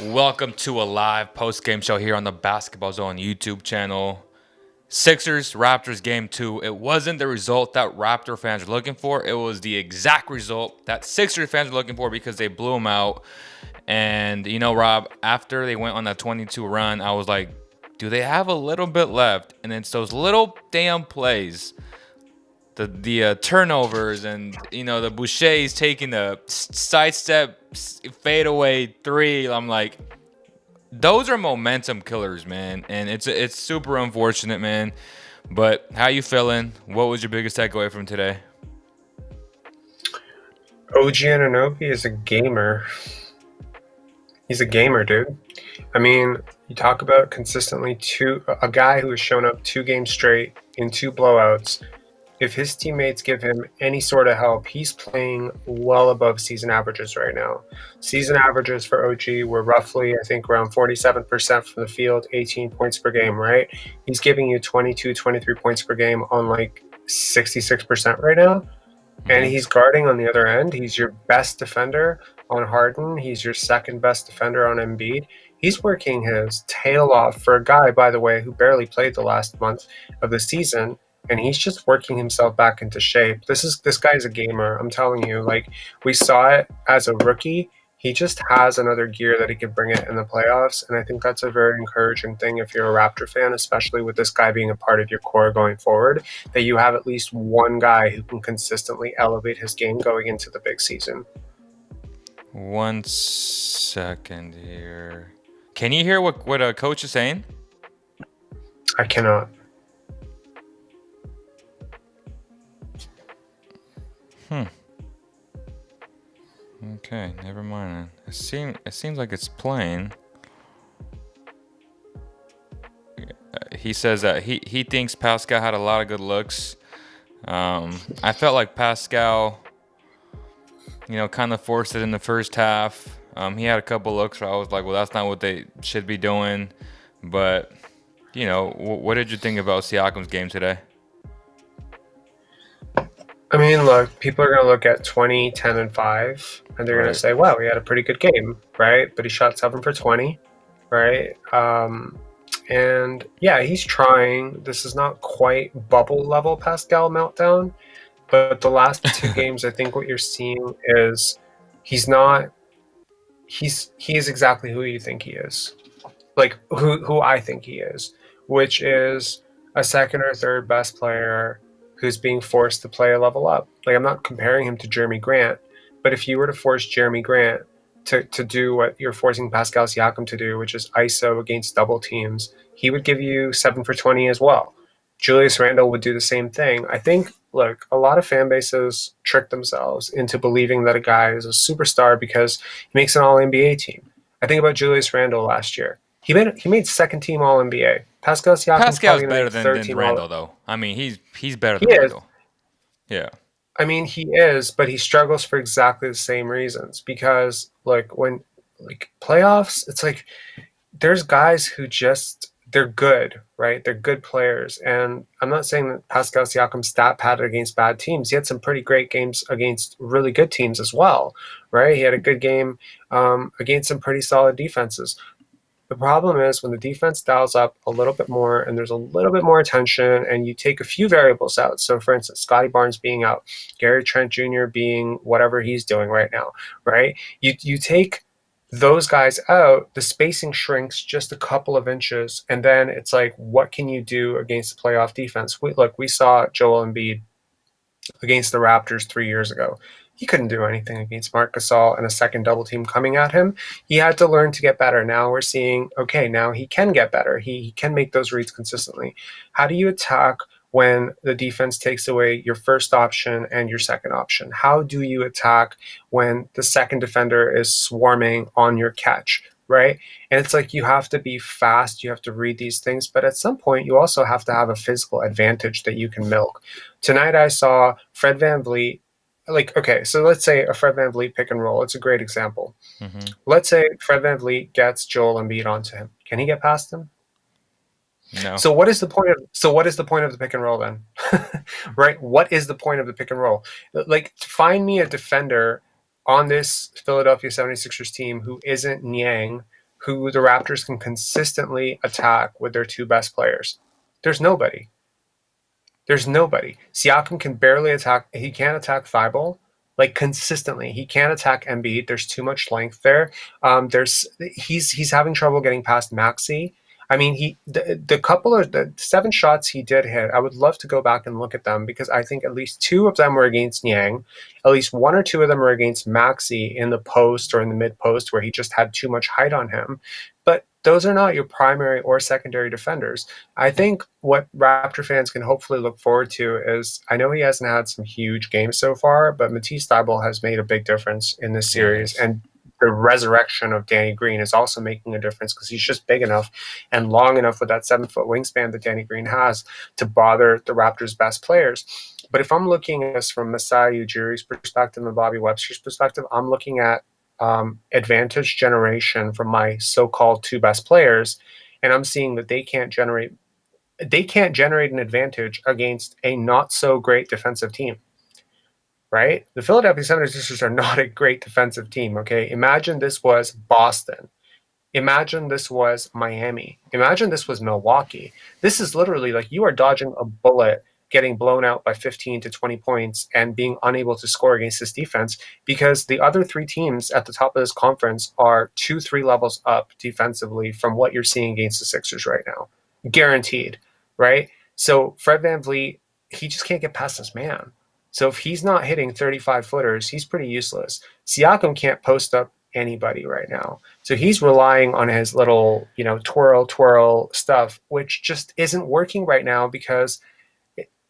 Welcome to a live post-game show here on the Basketball Zone YouTube channel. Sixers Raptors game 2. It wasn't the result that Raptor fans are looking for. It was the exact result that Sixers fans are looking for because they blew them out. And you know, Rob, after they went on that 22 run, I was like, do they have a little bit left? And it's those little damn plays, the turnovers, and the Boucher's taking the sidestep fadeaway three. I'm like, those are momentum killers, man, and it's super unfortunate, man. But how you feeling? What was your biggest takeaway from today? OG Anunoby is a gamer. He's a gamer, dude. I mean, you talk about consistently a guy who has shown up 2 games straight in 2 blowouts. If his teammates give him any sort of help, he's playing well above season averages right now. Season averages for OG were roughly, I think, around 47% from the field, 18 points per game, right? He's giving you 22, 23 points per game on like 66% right now. And he's guarding on the other end. He's your best defender on Harden. He's your second best defender on Embiid. He's working his tail off for a guy, by the way, who barely played the last month of the season. And he's just working himself back into shape. This guy's a gamer. I'm telling you, like, we saw it as a rookie. He just has another gear that he can bring it in the playoffs. And I think that's a very encouraging thing if you're a Raptor fan, especially with this guy being a part of your core going forward, that you have at least one guy who can consistently elevate his game going into the big season. 1 second here. Can you hear what a coach is saying? I cannot. Okay, never mind. It seems like it's playing. He says that he thinks Pascal had a lot of good looks. I felt like Pascal, kind of forced it in the first half. He had a couple looks where I was like, well, that's not what they should be doing. But, what did you think about Siakam's game today? I mean, look, people are going to look at 20, 10, and 5, and they're going to say, wow, he had a pretty good game, right? But he shot 7 for 20, right? And yeah, he's trying. This is not quite bubble level Pascal meltdown, but the last 2 games, I think what you're seeing is he is exactly who you think he is. Like who I think he is, which is a second or third best player who's being forced to play a level up. Like, I'm not comparing him to Jeremy Grant, but if you were to force Jeremy Grant to do what you're forcing Pascal Siakam to do, which is ISO against double teams, he would give you 7 for 20 as well. Julius Randle would do the same thing. I think, look, a lot of fan bases trick themselves into believing that a guy is a superstar because he makes an all-NBA team. I think about Julius Randle last year. He made second team All-NBA. Pascal Siakam's Pascal's probably better than than Randall, though. I mean, he's better than He is. Randall. Yeah. I mean, he is, but he struggles for exactly the same reasons. Because, when playoffs, it's like there's guys who they're good, right? They're good players. And I'm not saying that Pascal Siakam stat padded against bad teams. He had some pretty great games against really good teams as well, right? He had a good game against some pretty solid defenses. The problem is when the defense dials up a little bit more and there's a little bit more attention and you take a few variables out. So, for instance, Scotty Barnes being out, Gary Trent Jr. being whatever he's doing right now, right? You take those guys out, the spacing shrinks just a couple of inches, and then it's like, what can you do against the playoff defense? We saw Joel Embiid against the Raptors 3 years ago. He couldn't do anything against Marc Gasol and a second double team coming at him. He had to learn to get better. Now we're seeing, okay, now he can get better. He can make those reads consistently. How do you attack when the defense takes away your first option and your second option? How do you attack when the second defender is swarming on your catch, right? And it's like you have to be fast. You have to read these things. But at some point, you also have to have a physical advantage that you can milk. Tonight I saw Fred VanVleet. Okay, so let's say a Fred VanVleet pick and roll. It's a great example. Mm-hmm. Let's say Fred VanVleet gets Joel Embiid onto him. Can he get past him? No. So what is the point of the pick and roll then? Right? What is the point of the pick and roll? Like, find me a defender on this Philadelphia 76ers team who isn't Niang, who the Raptors can consistently attack with their two best players? There's nobody. There's nobody. Siakam can barely attack. He can't attack Thibault like consistently. He can't attack Embiid. There's too much length there. He's having trouble getting past Maxi. I mean, the couple of the 7 shots he did hit, I would love to go back and look at them because I think at least 2 of them were against Niang. At least 1 or 2 of them were against Maxi in the post or in the mid post where he just had too much height on him. But those are not your primary or secondary defenders. I think what Raptor fans can hopefully look forward to is I know he hasn't had some huge games so far, but Matisse Thybulle has made a big difference in this series. Yes. And the resurrection of Danny Green is also making a difference because he's just big enough and long enough with that 7-foot wingspan that Danny Green has to bother the Raptors' best players. But if I'm looking at this from Masai Ujiri's perspective and Bobby Webster's perspective, I'm looking at advantage generation from my so-called 2 best players, and I'm seeing that they can't generate an advantage against a not so great defensive team. Right? The Philadelphia 76ers are not a great defensive team, okay? Imagine this was Boston. Imagine this was Miami. Imagine this was Milwaukee. This is literally like you are dodging a bullet, getting blown out by 15 to 20 points and being unable to score against this defense because the other 3 teams at the top of this conference are 2-3 levels up defensively from what you're seeing against the Sixers right now. Guaranteed, right? So Fred VanVleet, he just can't get past this man. So if he's not hitting 35-footers, he's pretty useless. Siakam can't post up anybody right now. So he's relying on his little, twirl stuff, which just isn't working right now because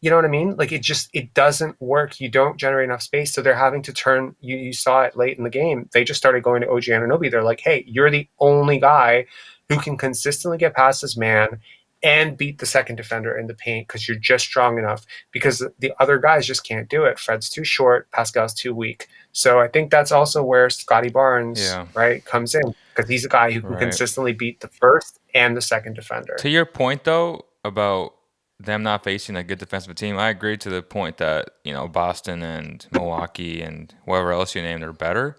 you know what I mean? Like it doesn't work. You don't generate enough space. So they're having to turn, you saw it late in the game. They just started going to OG Anunoby. They're like, hey, you're the only guy who can consistently get past this man and beat the second defender in the paint because you're just strong enough because the other guys just can't do it. Fred's too short. Pascal's too weak. So I think that's also where Scotty Barnes, Yeah. right, comes in because he's a guy who can Right. consistently beat the first and the second defender. To your point though about them not facing a good defensive team, I agree to the point that, Boston and Milwaukee and whoever else you named are better,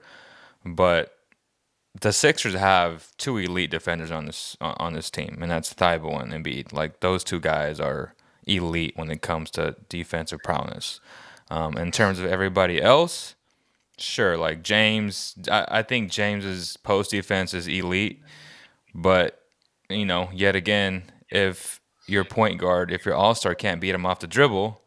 but the Sixers have 2 elite defenders on this team, and that's Thibault and Embiid. Like those 2 guys are elite when it comes to defensive prowess. In terms of everybody else, sure, like James, I think James's post defense is elite, but yet again, if your point guard, if your all star can't beat him off the dribble,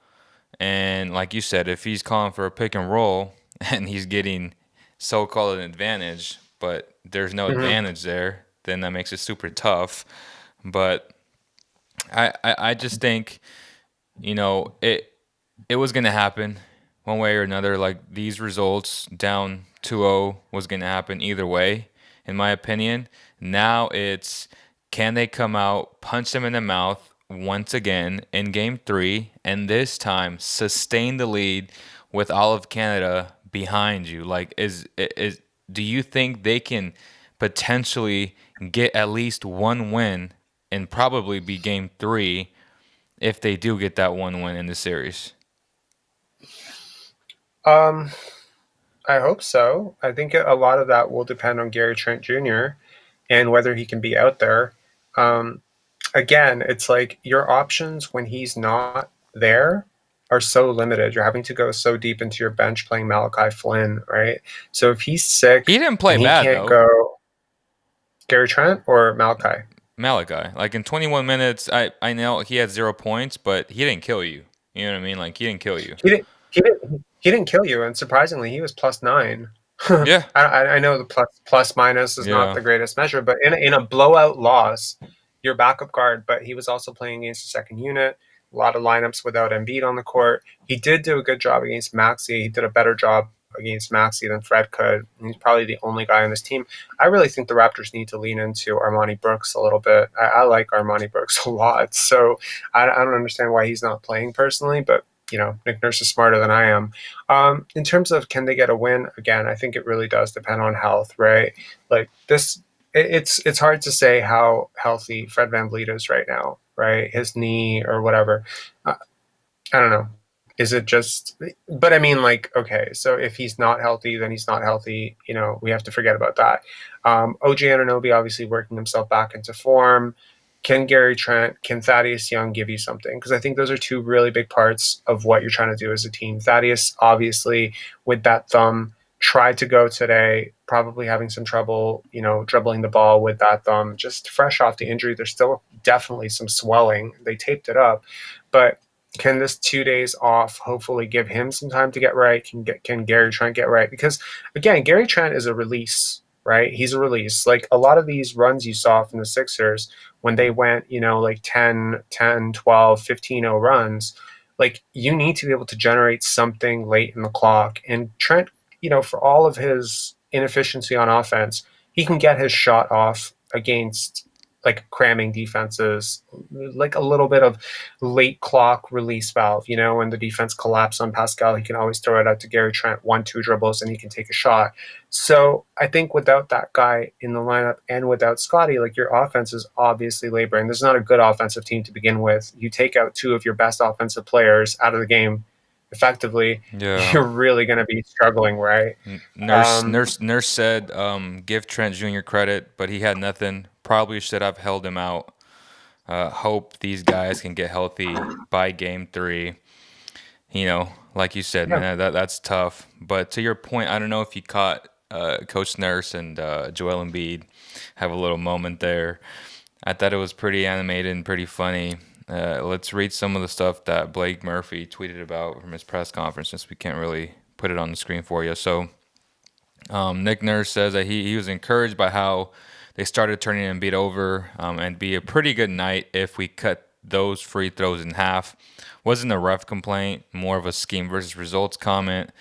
and like you said, if he's calling for a pick and roll and he's getting so called an advantage, but there's no Mm-hmm. advantage there, then that makes it super tough. But I just think, it was gonna happen one way or another. Like these results down 2-0 was gonna happen either way, in my opinion. Now it's can they come out, punch them in the mouth once again in game 3, and this time sustain the lead with all of Canada behind you? Like, is do you think they can potentially get at least one win and probably be game 3 if they do get that one win in the series? Um, I hope so. I think a lot of that will depend on Gary Trent Jr. and whether he can be out there. Um, Again, it's like your options when he's not there are so limited. You're having to go so deep into your bench playing Malachi Flynn, right? So if he's He sick didn't play and he bad can't though. go, Gary Trent or Malachi? Malachi, like in 21 minutes, I know he had 0 points, but he didn't kill you. You know what I mean? Like he didn't kill you. He didn't kill you, and surprisingly, he was +9. Yeah, I know the plus minus is not yeah. the greatest measure, but in a blowout loss, your backup guard. But he was also playing against the second unit. A lot of lineups without Embiid on the court. He did do a good job against Maxi. He did a better job against Maxi than Fred could. He's probably the only guy on this team. I really think the Raptors need to lean into Armani Brooks a little bit. I like Armani Brooks a lot, so I don't understand why he's not playing personally, but Nick Nurse is smarter than I am. In terms of can they get a win, again, I think it really does depend on health, right? Like this, it's hard to say how healthy Fred VanVleet is right now, right? His knee or whatever. I don't know. Is it just, but I mean, like, okay, so if he's not healthy, then he's not healthy. We have to forget about that. OG Anunoby obviously working himself back into form. Can Gary Trent, can Thaddeus Young give you something? Because I think those are two really big parts of what you're trying to do as a team. Thaddeus, obviously, with that thumb, tried to go today, probably having some trouble, dribbling the ball with that thumb. Just fresh off the injury, there's still definitely some swelling. They taped it up, but can this 2 days off hopefully give him some time to get right? Can Gary Trent get right? Because again, Gary Trent is a release, right? He's a release. Like a lot of these runs you saw from the Sixers when they went, like 10, 12, 15-0 runs, like you need to be able to generate something late in the clock. And Trent, for all of his inefficiency on offense, he can get his shot off against like cramming defenses, like a little bit of late clock release valve. When the defense collapse on Pascal, he can always throw it out to Gary Trent, 1-2 dribbles, and he can take a shot. So I think without that guy in the lineup and without Scotty, like your offense is obviously laboring. There's not a good offensive team to begin with. You take out two of your best offensive players out of the game effectively, Yeah. you're really going to be struggling, right? Nurse said, give Trent Jr. credit, but he had nothing. Probably should have held him out. Hope these guys can get healthy by game 3. Like you said, Yeah. man, that's tough. But to your point, I don't know if you caught Coach Nurse and Joel Embiid have a little moment there. I thought it was pretty animated and pretty funny. Let's read some of the stuff that Blake Murphy tweeted about from his press conference, since we can't really put it on the screen for you. So Nick Nurse says that he was encouraged by how they started turning Embiid over, and be a pretty good night if we cut those free throws in half. Wasn't a ref complaint, more of a scheme versus results comment.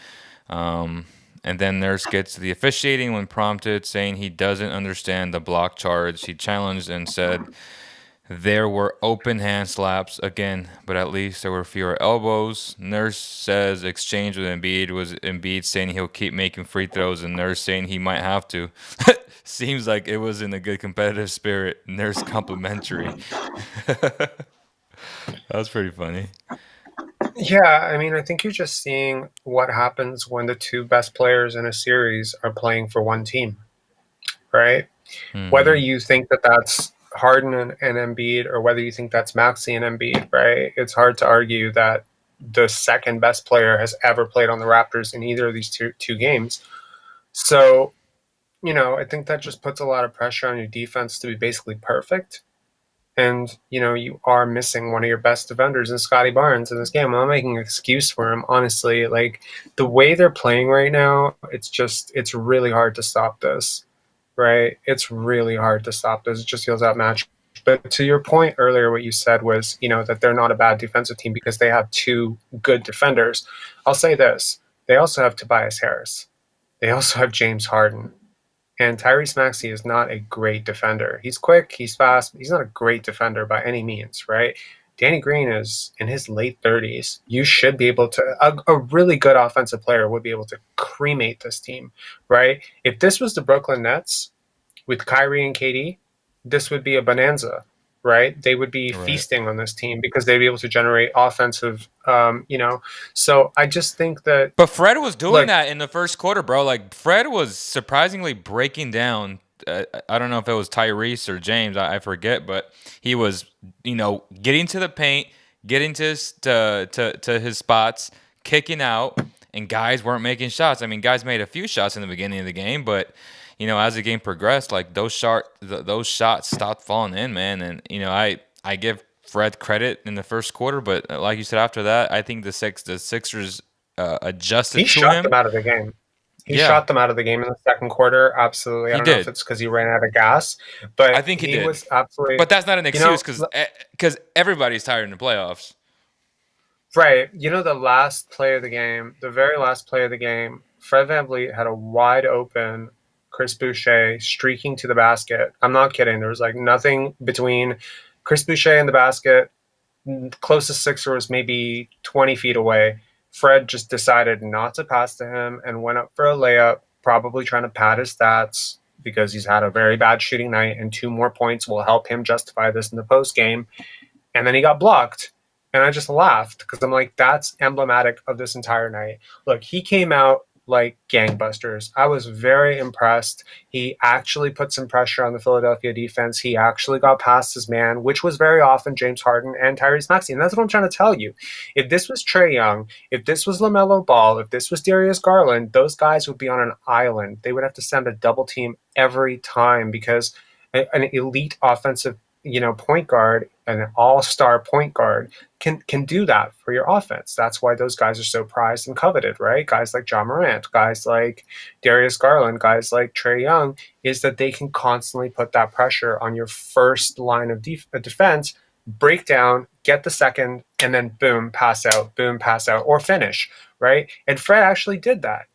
And then Nurse gets to the officiating when prompted, saying he doesn't understand the block charge. He challenged and said there were open hand slaps again, but at least there were fewer elbows. Nurse says exchange with Embiid was Embiid saying he'll keep making free throws, and Nurse saying he might have to. Seems like it was in a good competitive spirit. Nurse complimentary. That was pretty funny. Yeah, I mean, I think you're just seeing what happens when the two best players in a series are playing for one team, right? Whether Hmm. you think that that's Harden and Embiid, or whether you think that's Maxey and Embiid, right? It's hard to argue that the second best player has ever played on the Raptors in either of these two games. So, I think that just puts a lot of pressure on your defense to be basically perfect. And, you are missing one of your best defenders in Scotty Barnes in this game. I'm not making an excuse for him, honestly. Like, the way they're playing right now, it's really hard to stop this, right? It's really hard to stop this. It just feels outmatched. But to your point earlier, what you said was, that they're not a bad defensive team because they have two good defenders. I'll say this. They also have Tobias Harris. They also have James Harden. And Tyrese Maxey is not a great defender. He's quick, he's fast, but he's not a great defender by any means, right? Danny Green is in his late 30s. You should be able to, a really good offensive player would be able to cremate this team, right? If this was the Brooklyn Nets with Kyrie and KD, this would be a bonanza, right? They would be Right. feasting on this team because they'd be able to generate offensive, So I just think that, But Fred was doing look, that in the first quarter, bro. Like Fred was surprisingly breaking down. I don't know if it was Tyrese or James. I forget, but he was, getting to the paint, getting to his spots, kicking out, and guys weren't making shots. I mean, guys made a few shots in the beginning of the game, but as the game progressed, like those shots stopped falling in, man. And I give Fred credit in the first quarter, but like you said, after that, I think the Sixers he adjusted to shut them him. out of the game. He Yeah, shot them out of the game in the second quarter. Absolutely. I he don't know if did. it's because he ran out of gas, I but think he he did. was absolutely, But that's not an you excuse know, because everybody's tired in the playoffs. right. The last play of the game, the very last play of the game, Fred VanVleet had a wide open Chris Boucher streaking to the basket. I'm not kidding. There was like nothing between Chris Boucher and the basket. Closest Sixer was maybe 20 feet away. Fred just decided not to pass to him and went up for a layup, probably trying to pad his stats because he's had a very bad shooting night, and 2 more points will help him justify this in the post game. And then he got blocked. And I just laughed because I'm like, that's emblematic of this entire night. Look, he came out like gangbusters. I was very impressed. He actually put some pressure on the Philadelphia defense. He actually got past his man, which was very often James Harden and Tyrese Maxey. And that's what I'm trying to tell you. If this was Trae Young, if this was LaMelo Ball, if this was Darius Garland, those guys would be on an island. They would have to send a double team every time because an elite offensive, point guard, an all-star point guard can do that for your offense. That's why those guys are so prized and coveted, right? Guys like John Morant, guys like Darius Garland, guys like Trae Young, is that they can constantly put that pressure on your first line of defense, break down, get the second, and then boom, pass out, or finish, right? And Fred actually did that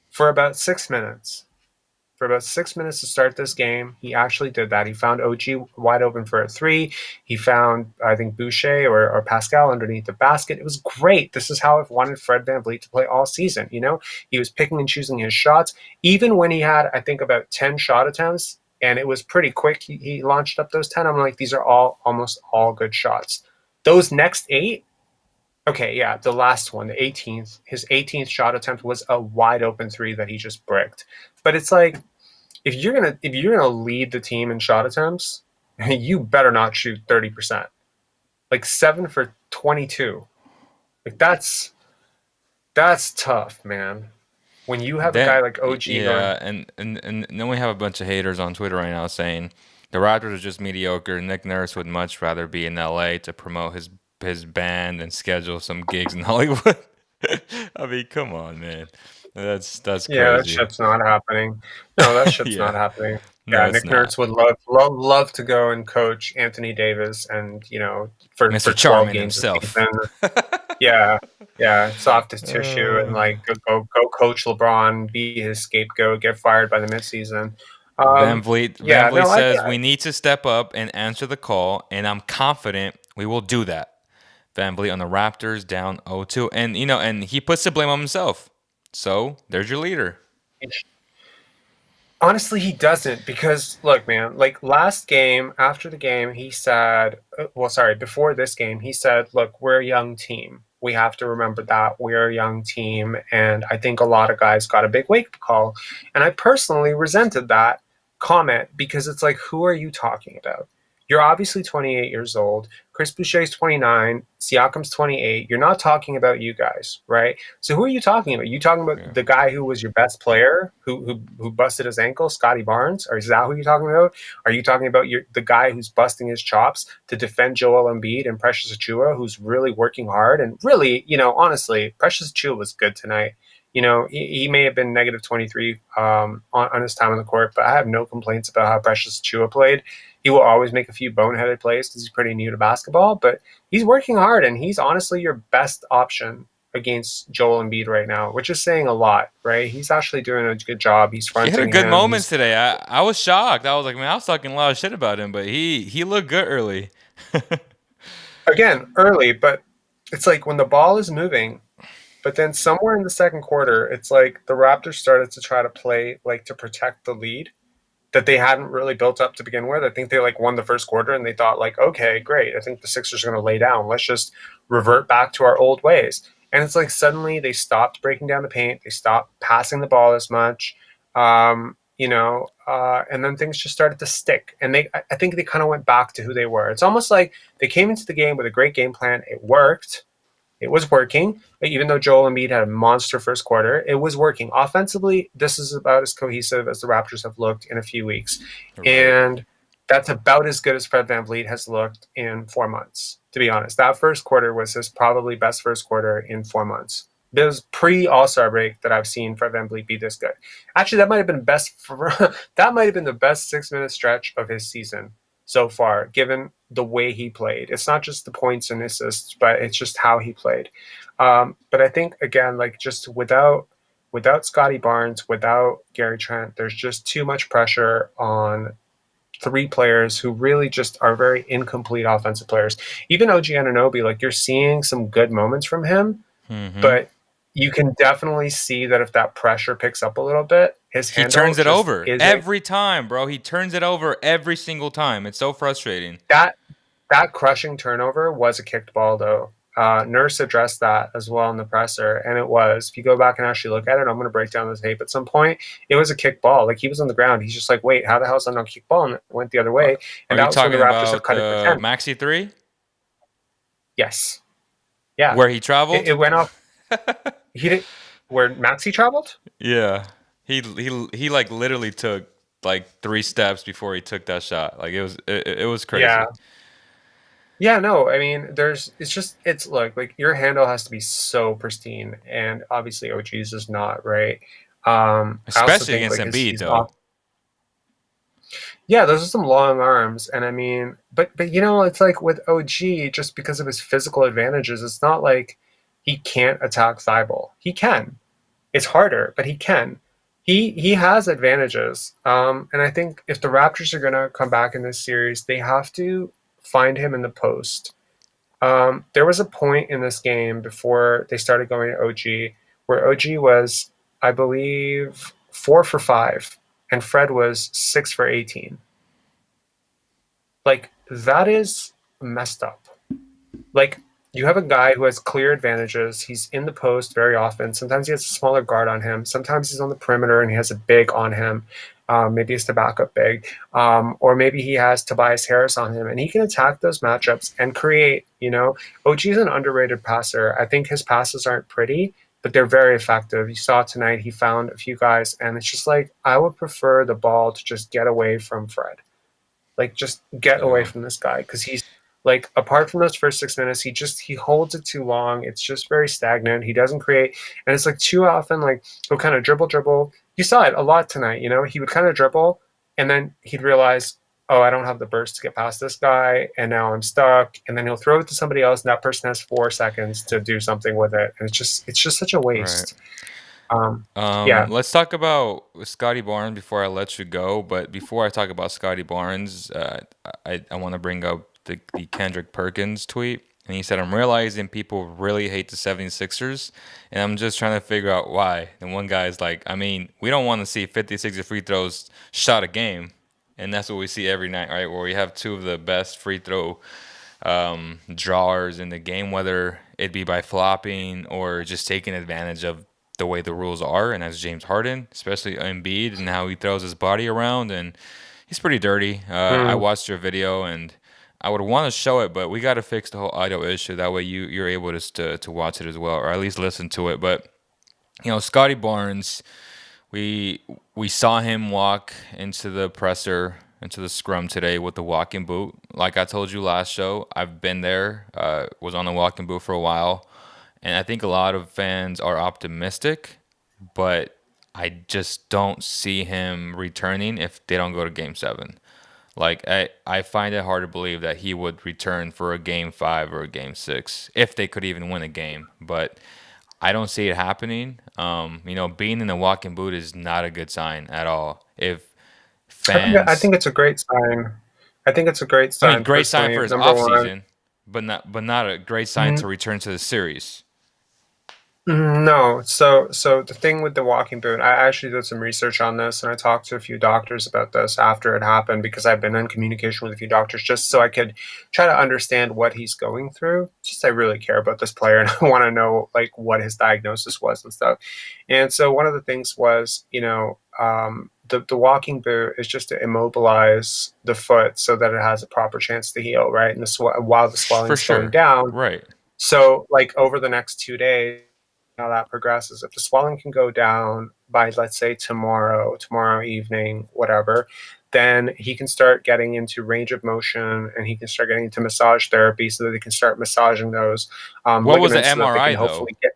for about 6 minutes. For about 6 minutes to start this game, he actually did that. He found OG wide open for a three. He found, I think, Boucher or Pascal underneath the basket. It was great. This is how I've wanted Fred VanVleet to play all season. He was picking and choosing his shots. Even when he had, I think, about 10 shot attempts, and it was pretty quick, he launched up those 10. I'm like, these are almost all good shots. Those next 8, okay, yeah, the last one, the 18th, his 18th shot attempt was a wide open three that he just bricked. But it's like, if you're gonna lead the team in shot attempts, you better not shoot 30%. Like 7 for 22. Like that's tough, man. When you have a guy like OG Yeah, going, and then we have a bunch of haters on Twitter right now saying the Raptors are just mediocre. Nick Nurse would much rather be in LA to promote his band and schedule some gigs in Hollywood. I mean, come on, man. That's yeah, that crazy. shit's not happening. No, that shit's not Yeah. happening. No, Yeah, it's Nick not. Nurse would love to go and coach Anthony Davis and Mr. for 12 Charming games a himself. season. Yeah, yeah, soft as tissue, and Uh, like go coach LeBron, be his scapegoat, get fired by the midseason. Van Yeah, Vliet no, says we need to step up and answer the call, and I'm confident we will do that. Van Vliet on the Raptors down 0-2, and and he puts the blame on himself. So there's your leader. honestly, he doesn't because look, man, like last game, after the game, he said, well, sorry, before this game, he said, look, we're a young team. We have to remember that we're a young team. And I think a lot of guys got a big wake up call. And I personally resented that comment because it's like, who are you talking about? You're obviously 28 years old. Chris Boucher's 29. Siakam's 28. You're not talking about you guys, right? So who are you talking about? You talking about Yeah. the guy who was your best player, who busted his ankle, Scotty Barnes, or is that who you're talking about? Are you talking about the guy who's busting his chops to defend Joel Embiid and Precious Achiuwa, who's really working hard and really, honestly, Precious Achiuwa was good tonight. He may have been negative 23 on his time on the court, but I have no complaints about how Precious Achiuwa played. He will always make a few boneheaded plays because he's pretty new to basketball, but he's working hard and he's honestly your best option against Joel Embiid right now, which is saying a lot, right? He's actually doing a good job. He's He had a fronting good him. moments He's today. I was shocked. I was like, man, I was talking a lot of shit about him, but he looked good early. again early, but it's like when the ball is moving, but then somewhere in the second quarter, it's like the Raptors started to try to play like to protect the lead that they hadn't really built up to begin with. I think they like won the first quarter and they thought like, okay, great. I think the Sixers are going to lay down. Let's just revert back to our old ways. And it's like suddenly they stopped breaking down the paint. They stopped passing the ball as much. And then things just started to stick. And I think they kind of went back to who they were. It's almost like they came into the game with a great game plan. It worked. It was working. Even though Joel Embiid had a monster first quarter, it was working. Offensively, this is about as cohesive as the Raptors have looked in a few weeks. Right. And that's about as good as Fred VanVleet has looked in 4 months, to be honest. That first quarter was his probably best first quarter in 4 months. It was pre All-Star break that I've seen Fred VanVleet be this good. Actually, that might have been that might have been the best 6 minute stretch of his season so far, given the way he played. It's not just the points and assists, but it's just how he played. But I think again, like just without Scotty Barnes, without Gary Trent, there's just too much pressure on three players who really just are very incomplete offensive players. Even OG Anunoby, like you're seeing some good moments from him, Hmm. but you can definitely see that if that pressure picks up a little bit, his He handle turns it just over isn't every time, bro. He turns it over every single time. It's so frustrating. that that crushing turnover was a kicked ball, though. Nurse addressed that as well in the presser, and it was. If you go back and actually look at it, I'm going to break down the tape at some point. It was a kick ball. Like, he was on the ground. He's just like, wait, how the hell is that not a kick ball? And it went the other way. Are And you that was when the talking Raptors had about cut it to the 10. Maxi three Yes. Yeah. where he traveled? It went off. He did where Maxi traveled? Yeah, he like literally took like 3 steps before he took that shot. Like it was Yeah. crazy. Yeah, no, I mean, it's like your handle has to be so pristine, and obviously OG's is not, right? I also Especially think against like Embiid, he's off. though. Yeah, those are some long arms, and I mean, but it's like with OG, just because of his physical advantages, it's not like he can't attack Thibault. He can. It's harder, but he can. He has advantages, and I think if the Raptors are gonna come back in this series, they have to find him in the post. There was a point in this game before they started going to OG where OG was, I believe, 4 for 5, and Fred was 6 for 18. Like, that is messed up. Like, you have a guy who has clear advantages. He's in the post very often. Sometimes he has a smaller guard on him. Sometimes he's on the perimeter and he has a big on him. Maybe it's the backup big. Or maybe he has Tobias Harris on him. And he can attack those matchups and create, OG is an underrated passer. I think his passes aren't pretty, but they're very effective. You saw tonight he found a few guys. And it's just like, I would prefer the ball to just get away from Fred. Like, just get away Yeah, from this guy, because he's like, apart from those first 6 minutes, he holds it too long. It's just very stagnant. He doesn't create, and it's like too often like he'll kind of dribble. You saw it a lot tonight. He would kind of dribble, and then he'd realize, oh, I don't have the burst to get past this guy, and now I'm stuck. And then he'll throw it to somebody else, and that person has 4 seconds to do something with it, and it's just such a right. waste. Yeah. Let's talk about Scotty Barnes before I let you go. But before I talk about Scotty Barnes, I want to bring up the Kendrick Perkins tweet. And he said, I'm realizing people really hate the 76ers, and I'm just trying to figure out why. And one guy's like, I mean, we don't want to see 56 free throws shot a game. And that's what we see every night, right? Where we have two of the best free throw drawers in the game, whether it be by flopping or just taking advantage of the way the rules are. And as James Harden, especially Embiid, and how he throws his body around, and he's pretty dirty. I Mm. watched your video, and I would want to show it, but we got to fix the whole audio issue. That way, you're able to watch it as well, or at least listen to it. But Scotty Barnes, we we saw him walk into the presser, into the scrum today with the walking boot. Like I told you last show, I've been there, was on the walking boot for a while, and I think a lot of fans are optimistic, but I just don't see him returning if they don't go to Game 7. Like I find it hard to believe that he would return for a Game 5 or a Game 6 if they could even win a game. But I don't see it happening. Being in the walking boot is not a good sign at all. If I fans, think it's a great sign. I think it's a great I mean, sign, great sign personally. for his Number off one. season, but not a great sign to return to the series. No. So the thing with the walking boot, I actually did some research on this, and I talked to a few doctors about this after it happened, because I've been in communication with a few doctors just so I could try to understand what he's going through. Just, I really care about this player, and I want to know like what his diagnosis was and stuff. And so one of the things was, the walking boot is just to immobilize the foot so that it has a proper chance to heal, right? And while the For swelling's slowing sure. down. Right. So, like, over the next 2 days, how that progresses. If the swelling can go down by, let's say, tomorrow evening, whatever, then he can start getting into range of motion, and he can start getting into massage therapy so that he can start massaging those What was the ligaments so that they can MRI though? hopefully get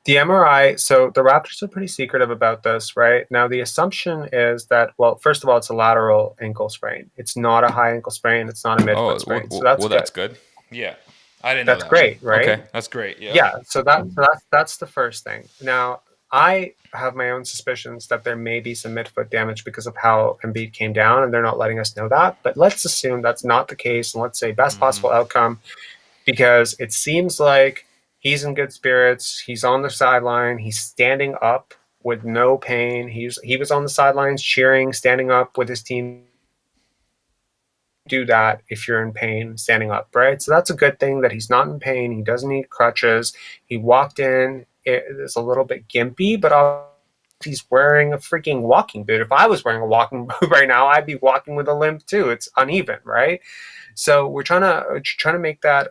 the MRI. So the Raptors are pretty secretive about this, right? Now, the assumption is that, well, first of all, it's a lateral ankle sprain. It's not a high ankle sprain. It's not a midfoot Oh, sprain. So that's well, good. that's good. Yeah, I didn't know That's that one. great, right? Okay, that's great. Yeah. Yeah, so that's the first thing. Now, I have my own suspicions that there may be some midfoot damage because of how Embiid came down, and they're not letting us know that. But let's assume that's not the case, and let's say best Hmm. possible outcome, because it seems like he's in good spirits. He's on the sideline. He's standing up with no pain. He was on the sidelines cheering, standing up with his team do that if you're in pain standing up, right? So that's a good thing that he's not in pain. He doesn't need crutches. He walked in. It is a little bit gimpy, but he's wearing a freaking walking boot. If I was wearing a walking boot right now, I'd be walking with a limp too. It's uneven, right? So we're trying to make that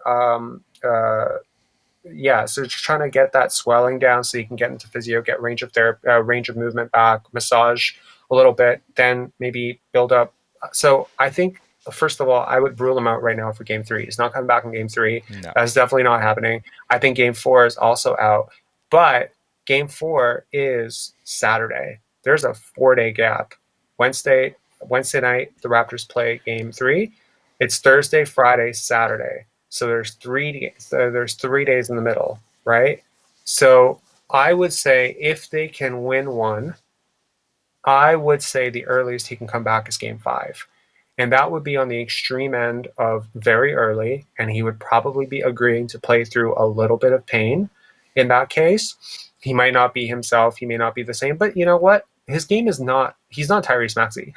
yeah, so just trying to get that swelling down so you can get into physio, get range of therapy, range of movement back, massage a little bit, then maybe build up. So I think first of all, I would rule him out right now for game three. He's not coming back in game three. No. That's definitely not happening. I think game four is also out, but game four is Saturday. There's a 4-day gap. Wednesday night, the Raptors play game three. It's Thursday, Friday, Saturday. So there's 3 days in the middle, right? So I would say if they can win one, I would say the earliest he can come back is game five. And that would be on the extreme end of very early, and he would probably be agreeing to play through a little bit of pain in that case. He might not be himself, he may not be the same, but you know what? His game is not, he's not Tyrese Maxey.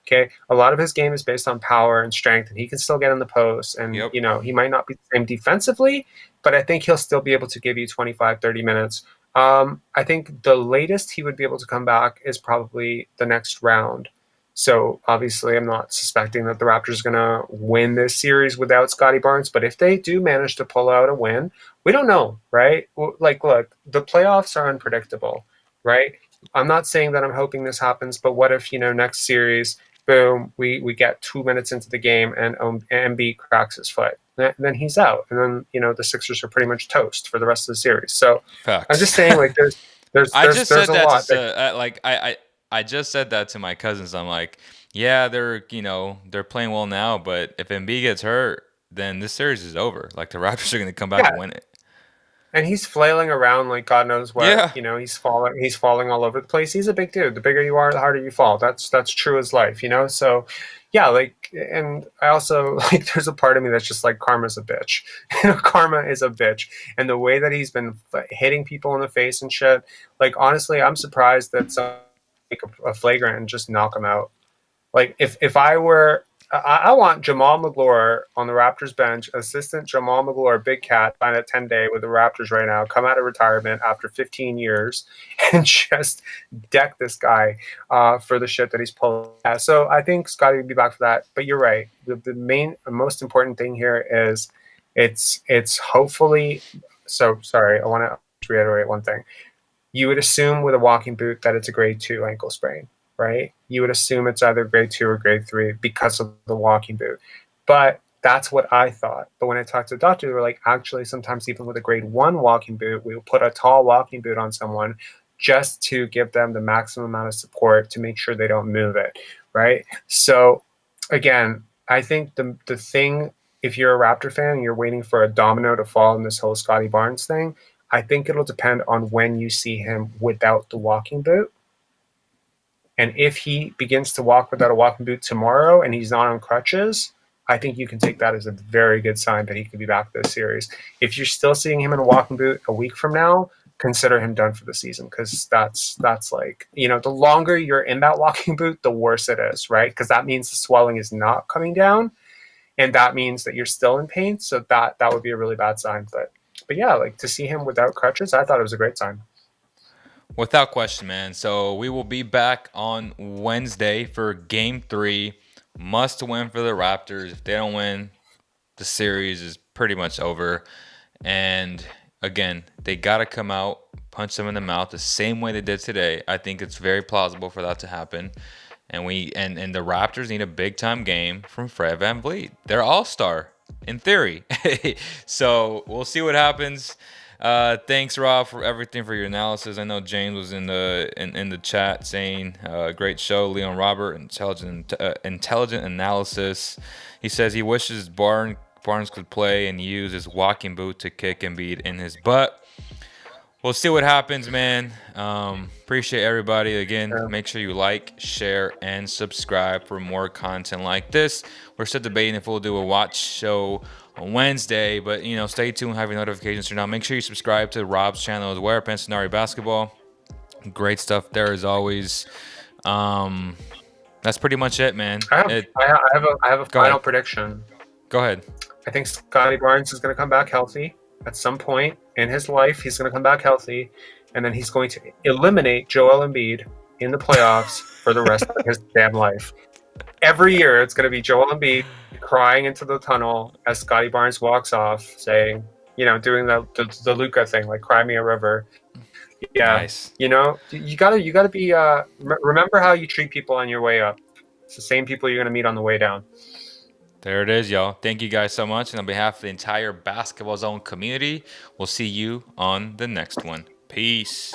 Okay. A lot of his game is based on power and strength, and he can still get in the post. And, Yep. you know, he might not be the same defensively, but I think he'll still be able to give you 25, 30 minutes. I think the latest he would be able to come back is probably the next round. So obviously, I'm not suspecting that the Raptors are going to win this series without Scotty Barnes. But if they do manage to pull out a win, we don't know, right? Like, look, the playoffs are unpredictable, right? I'm not saying that I'm hoping this happens, but what if, you know, next series, boom, we get 2 minutes into the game and Embiid cracks his foot. Then he's out. And then, you know, the Sixers are pretty much toast for the rest of the series. So Facts. I'm just saying, like, there's I just said a that lot. I just said that to my cousins. I'm like, yeah, they're playing well now, but if Embiid gets hurt, then this series is over. Like the Raptors are going to come back Yeah. and win it. And he's flailing around like God knows what. Yeah. You know, he's falling all over the place. He's a big dude. The bigger you are, the harder you fall. That's true as life, you know? So yeah, like, and I also like there's a part of me that's just like karma's a bitch. You know, karma is a bitch. And the way that he's been hitting people in the face and shit, like honestly, I'm surprised that some make a flagrant and just knock him out. Like if I were, I want Jamal McGlure on the Raptors bench, assistant Jamal McGlure, big cat, sign a 10-day with the Raptors right now, come out of retirement after 15 years, and just deck this guy for the shit that he's pulling. Yeah, so I think Scotty would be back for that. But you're right. The most important thing here is it's hopefully. So sorry, I want to reiterate one thing. You would assume with a walking boot that it's a grade 2 ankle sprain, right? You would assume it's either grade 2 or grade 3 because of the walking boot. But that's what I thought. But when I talked to the doctor, they were like, actually, sometimes even with a grade 1 walking boot, we will put a tall walking boot on someone just to give them the maximum amount of support to make sure they don't move it, right? So again, I think the thing, if you're a Raptor fan and you're waiting for a domino to fall in this whole Scotty Barnes thing, I think it'll depend on when you see him without the walking boot. And if he begins to walk without a walking boot tomorrow and he's not on crutches, I think you can take that as a very good sign that he could be back this series. If you're still seeing him in a walking boot a week from now, consider him done for the season, because that's like, you know, the longer you're in that walking boot, the worse it is, right? Because that means the swelling is not coming down, and that means that you're still in pain. So that would be a really bad sign. But yeah, like to see him without crutches, I thought it was a great sign. Without question, man. So we will be back on Wednesday for Game 3. Must win for the Raptors. If they don't win, the series is pretty much over. And again, they got to come out, punch them in the mouth the same way they did today. I think it's very plausible for that to happen. And the Raptors need a big time game from Fred VanVleet. They're all-star in theory. So we'll see what happens. Thanks, Rob, for everything, for your analysis. I know James was in the chat saying, great show, Leon Robert, intelligent analysis. He says he wishes Barnes could play and use his walking boot to kick Embiid in his butt. We'll see what happens, man. Appreciate everybody. Again, make sure you like, share, and subscribe for more content like this. We're still debating if we'll do a watch show on Wednesday, but, you know, stay tuned, have your notifications turned on. Make sure you subscribe to Rob's channel as well, Pensionary Basketball. Great stuff there as always. That's pretty much it, man. I have a Go final ahead. prediction. Go ahead. I think Scotty Barnes is going to come back healthy at some point in his life. He's going to come back healthy, and then he's going to eliminate Joel Embiid in the playoffs for the rest of his damn life. Every year, it's going to be Joel Embiid crying into the tunnel as Scotty Barnes walks off, saying, doing the Luca thing, like "Cry Me a River." Yeah, Nice. you gotta be. Remember how you treat people on your way up. It's the same people you're gonna meet on the way down. There it is, y'all. Thank you guys so much. And on behalf of the entire Basketball Zone community, we'll see you on the next one. Peace.